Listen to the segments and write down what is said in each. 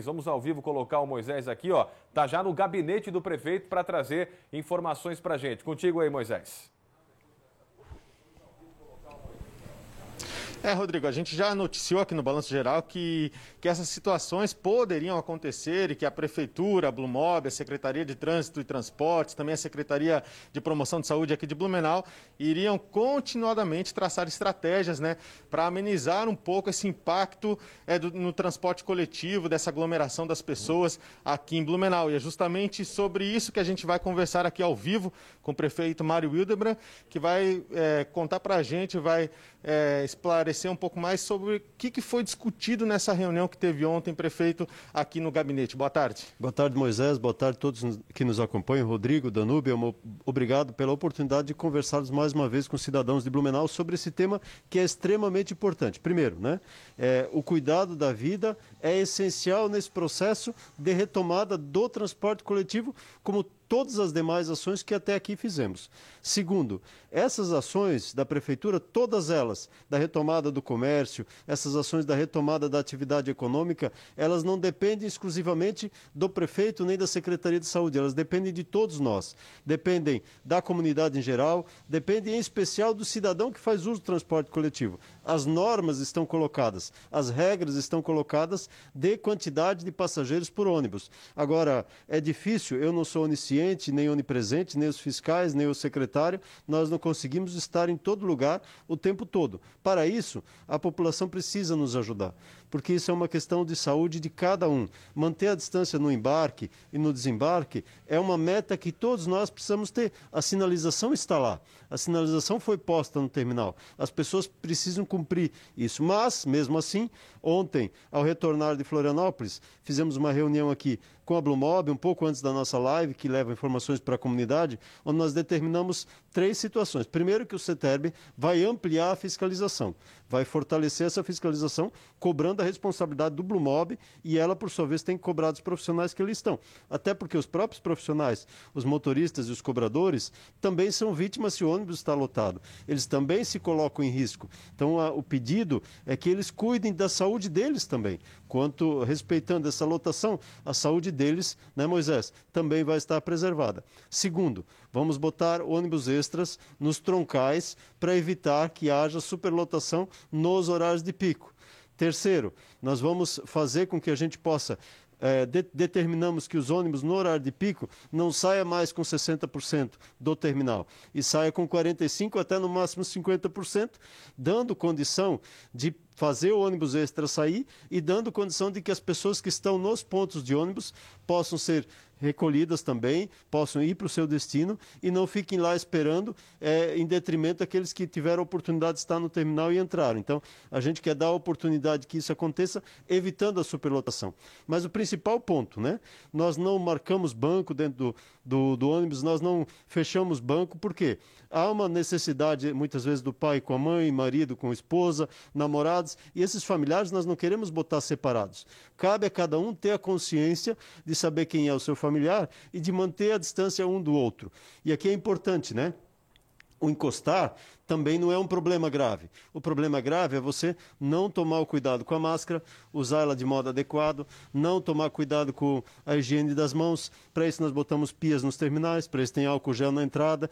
Vamos ao vivo colocar o Moisés aqui, ó. Tá já no gabinete do prefeito para trazer informações para a gente. Contigo aí, Moisés. Rodrigo, a gente já noticiou aqui no Balanço Geral que essas situações poderiam acontecer e que a Prefeitura, a Blumob, a Secretaria de Trânsito e Transportes, também a Secretaria de Promoção de Saúde aqui de Blumenau, iriam continuadamente traçar estratégias, para amenizar um pouco esse impacto no transporte coletivo, dessa aglomeração das pessoas aqui em Blumenau. E é justamente sobre isso que a gente vai conversar aqui ao vivo com o prefeito Mário Hildebrand, que vai contar para a gente, vai esclarecer um pouco mais sobre o que foi discutido nessa reunião que teve ontem, prefeito, aqui no gabinete. Boa tarde. Boa tarde, Moisés. Boa tarde a todos que nos acompanham. Rodrigo, Danúbio, obrigado pela oportunidade de conversarmos mais uma vez com os cidadãos de Blumenau sobre esse tema que é extremamente importante. Primeiro, o cuidado da vida é essencial nesse processo de retomada do transporte coletivo, como todas as demais ações que até aqui fizemos. Segundo, essas ações da Prefeitura, todas elas, da retomada do comércio, essas ações da retomada da atividade econômica, elas não dependem exclusivamente do prefeito nem da Secretaria de Saúde, elas dependem de todos nós. Dependem da comunidade em geral, dependem em especial do cidadão que faz uso do transporte coletivo. As normas estão colocadas, as regras estão colocadas de quantidade de passageiros por ônibus. Agora, é difícil, eu não sou onisciente, nem onipresente, nem os fiscais, nem o secretário, nós não conseguimos estar em todo lugar o tempo todo. Para isso, a população precisa nos ajudar, porque isso é uma questão de saúde de cada um. Manter a distância no embarque e no desembarque é uma meta que todos nós precisamos ter. A sinalização está lá, a sinalização foi posta no terminal, as pessoas precisam cumprir isso. Mas, mesmo assim, ontem, ao retornar de Florianópolis, fizemos uma reunião aqui com a Blumob, um pouco antes da nossa live, que leva informações para a comunidade, onde nós determinamos 3 situações. Primeiro, que o CETERB vai ampliar a fiscalização, vai fortalecer essa fiscalização, cobrando a responsabilidade do Blumob, e ela, por sua vez, tem que cobrar dos profissionais que ali estão. Até porque os próprios profissionais, os motoristas e os cobradores, também são vítimas se o ônibus está lotado. Eles também se colocam em risco. Então, o pedido é que eles cuidem da saúde deles também. Quanto respeitando essa lotação, a saúde deles, Moisés, também vai estar preservada. Segundo, vamos botar ônibus extras nos troncais para evitar que haja superlotação nos horários de pico. Terceiro, nós vamos fazer com que a gente possa determinamos que os ônibus no horário de pico não saia mais com 60% do terminal e saia com 45% até no máximo 50%, dando condição de fazer o ônibus extra sair e dando condição de que as pessoas que estão nos pontos de ônibus possam ser recolhidas também, possam ir para o seu destino e não fiquem lá esperando em detrimento daqueles que tiveram a oportunidade de estar no terminal e entraram. Então, a gente quer dar a oportunidade que isso aconteça, evitando a superlotação. Mas o principal ponto, nós não marcamos banco dentro do ônibus, nós não fechamos banco, por quê? Há uma necessidade, muitas vezes, do pai com a mãe, marido com a esposa, namorados, e esses familiares nós não queremos botar separados. Cabe a cada um ter a consciência de saber quem é o seu familiar e de manter a distância um do outro. E aqui é importante, o encostar também não é um problema grave. O problema grave é você não tomar o cuidado com a máscara, usar ela de modo adequado, não tomar cuidado com a higiene das mãos. Para isso nós botamos pias nos terminais, para isso tem álcool gel na entrada,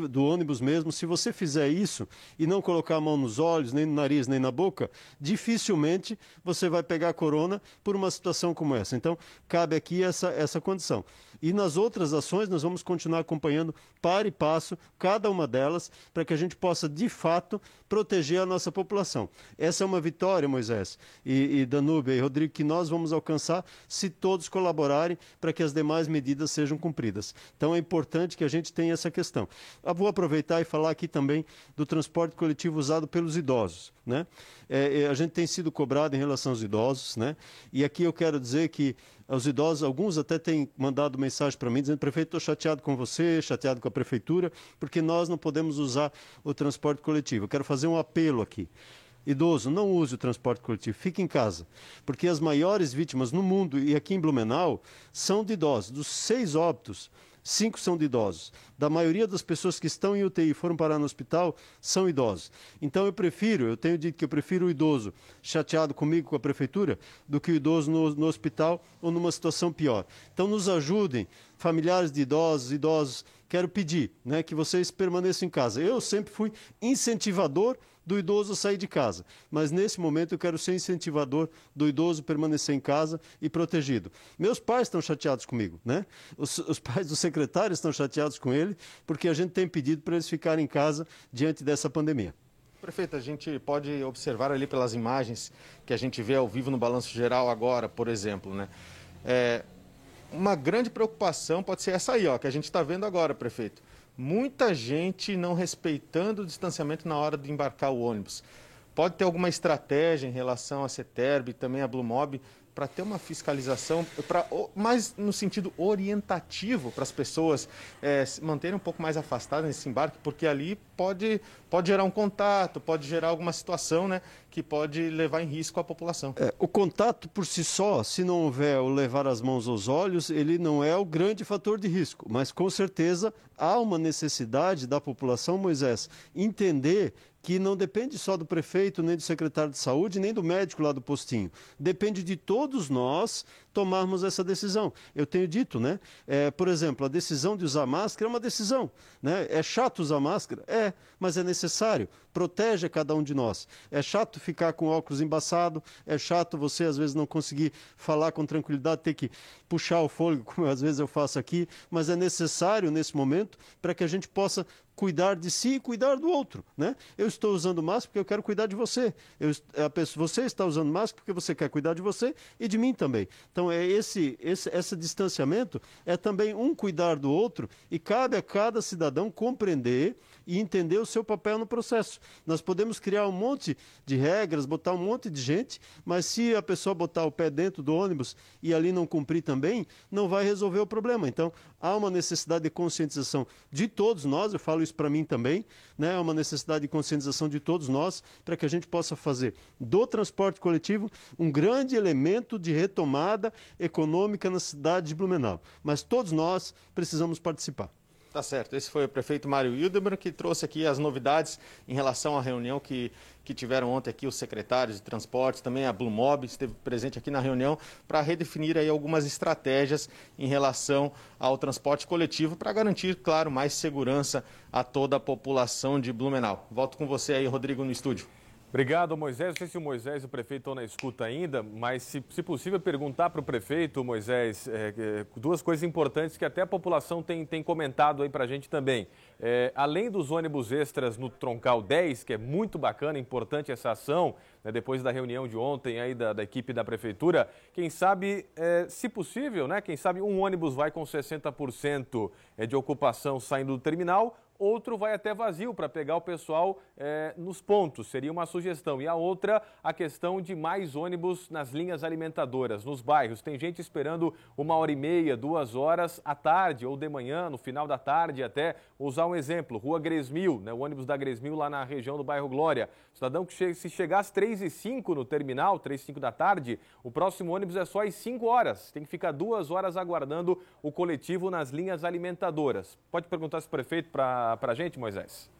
do ônibus mesmo. Se você fizer isso e não colocar a mão nos olhos, nem no nariz, nem na boca, dificilmente você vai pegar corona por uma situação como essa. Então, cabe aqui essa condição. E nas outras ações nós vamos continuar acompanhando para e passo cada uma delas, para que a gente possa, de fato, proteger a nossa população. Essa é uma vitória, Moisés, e Danúbia e Rodrigo, que nós vamos alcançar se todos colaborarem para que as demais medidas sejam cumpridas. Então é importante que a gente tenha essa questão. Eu vou aproveitar e falar aqui também do transporte coletivo usado pelos idosos. A gente tem sido cobrado em relação aos idosos, e aqui eu quero dizer que os idosos, alguns até têm mandado mensagem para mim dizendo: prefeito, estou chateado com você, chateado com a prefeitura, porque nós não podemos usar o transporte coletivo. Eu quero fazer um apelo aqui. Idoso, não use o transporte coletivo, fique em casa, porque as maiores vítimas no mundo e aqui em Blumenau são de idosos. Dos 6 óbitos 5 são de idosos. Da maioria das pessoas que estão em UTI e foram parar no hospital, são idosos. Então eu tenho dito que eu prefiro o idoso chateado comigo, com a prefeitura, do que o idoso no hospital ou numa situação pior. Então nos ajudem, familiares de idosos, quero pedir, né, que vocês permaneçam em casa. Eu sempre fui incentivador do idoso sair de casa, mas nesse momento eu quero ser incentivador do idoso permanecer em casa e protegido. Meus pais estão chateados comigo, né? Os pais dos secretários estão chateados com ele, porque a gente tem pedido para eles ficarem em casa diante dessa pandemia. Prefeito, a gente pode observar ali pelas imagens que a gente vê ao vivo no Balanço Geral agora, por exemplo, né? Uma grande preocupação pode ser essa aí, ó, que a gente está vendo agora, prefeito. Muita gente não respeitando o distanciamento na hora de embarcar o ônibus. Pode ter alguma estratégia em relação à CETERB e também à Blumob para ter uma fiscalização, mais no sentido orientativo para as pessoas se manterem um pouco mais afastadas nesse embarque, porque ali pode gerar um contato, pode gerar alguma situação, né, que pode levar em risco a população. O contato por si só, se não houver o levar as mãos aos olhos, ele não é o grande fator de risco, mas com certeza há uma necessidade da população, Moisés, entender que não depende só do prefeito, nem do secretário de saúde, nem do médico lá do postinho. Depende de todos nós tomarmos essa decisão. Eu tenho dito, né? Por exemplo, a decisão de usar máscara é uma decisão, né? É chato usar máscara? Mas é necessário. Protege cada um de nós. É chato ficar com óculos embaçado, é chato você às vezes não conseguir falar com tranquilidade, ter que puxar o fôlego, como às vezes eu faço aqui, mas é necessário nesse momento para que a gente possa cuidar de si e cuidar do outro, né? Eu estou usando máscara porque eu quero cuidar de você. Você está usando máscara porque você quer cuidar de você e de mim também. Então, esse distanciamento é também um cuidar do outro e cabe a cada cidadão compreender e entender o seu papel no processo. Nós podemos criar um monte de regras, botar um monte de gente, mas se a pessoa botar o pé dentro do ônibus e ali não cumprir também, não vai resolver o problema. Então, há uma necessidade de conscientização de todos nós, eu falo isso para mim também, né? Há uma necessidade de conscientização de todos nós para que a gente possa fazer do transporte coletivo um grande elemento de retomada econômica na cidade de Blumenau. Mas todos nós precisamos participar. Tá certo. Esse foi o prefeito Mário Hildebrand, que trouxe aqui as novidades em relação à reunião que tiveram ontem aqui os secretários de transportes, também a Blumob esteve presente aqui na reunião para redefinir aí algumas estratégias em relação ao transporte coletivo para garantir, claro, mais segurança a toda a população de Blumenau. Volto com você aí, Rodrigo, no estúdio. Obrigado, Moisés. Não sei se o Moisés e o prefeito estão na escuta ainda, mas se possível perguntar para o prefeito, Moisés, duas coisas importantes que até a população tem comentado aí para a gente também. Além dos ônibus extras no Troncal 10, que é muito bacana, importante essa ação, né, depois da reunião de ontem aí da equipe da prefeitura, quem sabe, se possível, né, quem sabe um ônibus vai com 60% de ocupação saindo do terminal, outro vai até vazio para pegar o pessoal nos pontos, seria uma sugestão. E a outra, a questão de mais ônibus nas linhas alimentadoras, nos bairros. Tem gente esperando 1h30, 2 horas à tarde ou de manhã, no final da tarde até. Vou usar um exemplo, Rua Gresmil, né, o ônibus da Gresmil lá na região do bairro Glória. O cidadão que se chegar às 3h05 no terminal, 3h05 da tarde, o próximo ônibus é só às 5 horas. Tem que ficar 2 horas aguardando o coletivo nas linhas alimentadoras. Pode perguntar se o prefeito para a gente, Moisés?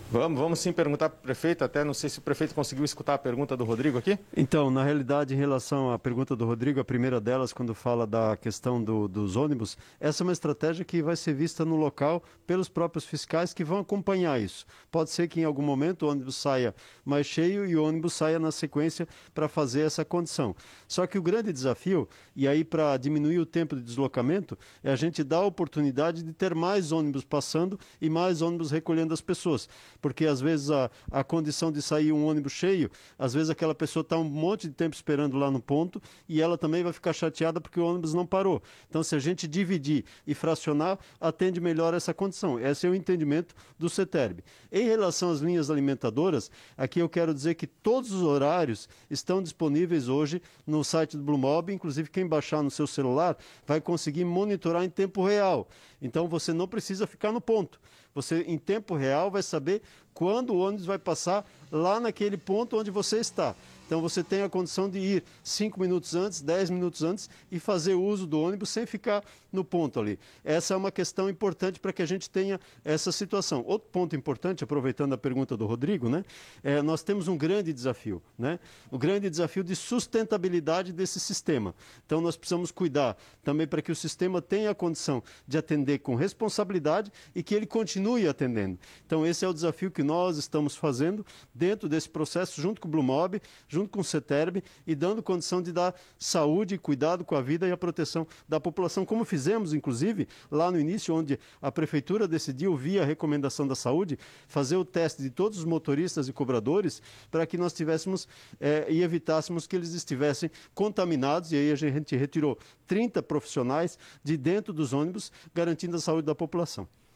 Vamos sim perguntar para o prefeito, até não sei se o prefeito conseguiu escutar a pergunta do Rodrigo aqui. Então, na realidade, em relação à pergunta do Rodrigo, a primeira delas, quando fala da questão dos ônibus, essa é uma estratégia que vai ser vista no local pelos próprios fiscais que vão acompanhar isso. Pode ser que em algum momento o ônibus saia mais cheio e o ônibus saia na sequência para fazer essa condição. Só que o grande desafio, e aí para diminuir o tempo de deslocamento, é a gente dar a oportunidade de ter mais ônibus passando e mais ônibus recolhendo as pessoas. Porque às vezes a condição de sair um ônibus cheio, às vezes aquela pessoa está um monte de tempo esperando lá no ponto e ela também vai ficar chateada porque o ônibus não parou. Então, se a gente dividir e fracionar, atende melhor essa condição. Esse é o entendimento do CETERB. Em relação às linhas alimentadoras, aqui eu quero dizer que todos os horários estão disponíveis hoje no site do Blumob, inclusive quem baixar no seu celular vai conseguir monitorar em tempo real. Então, você não precisa ficar no ponto. Você, em tempo real, vai saber quando o ônibus vai passar lá naquele ponto onde você está. Então você tem a condição de ir 5 minutos antes, 10 minutos antes e fazer uso do ônibus sem ficar no ponto ali. Essa é uma questão importante para que a gente tenha essa situação. Outro ponto importante, aproveitando a pergunta do Rodrigo, né, nós temos um grande desafio, né, o grande desafio de sustentabilidade desse sistema. Então nós precisamos cuidar também para que o sistema tenha a condição de atender com responsabilidade e que ele continue atendendo. Então esse é o desafio que nós estamos fazendo dentro desse processo, junto com o BlueMob, junto com o CETERB e dando condição de dar saúde e cuidado com a vida e a proteção da população, como fizemos, inclusive, lá no início, onde a Prefeitura decidiu, via recomendação da saúde, fazer o teste de todos os motoristas e cobradores para que nós tivéssemos e evitássemos que eles estivessem contaminados, e aí a gente retirou 30 profissionais de dentro dos ônibus, garantindo a saúde da população.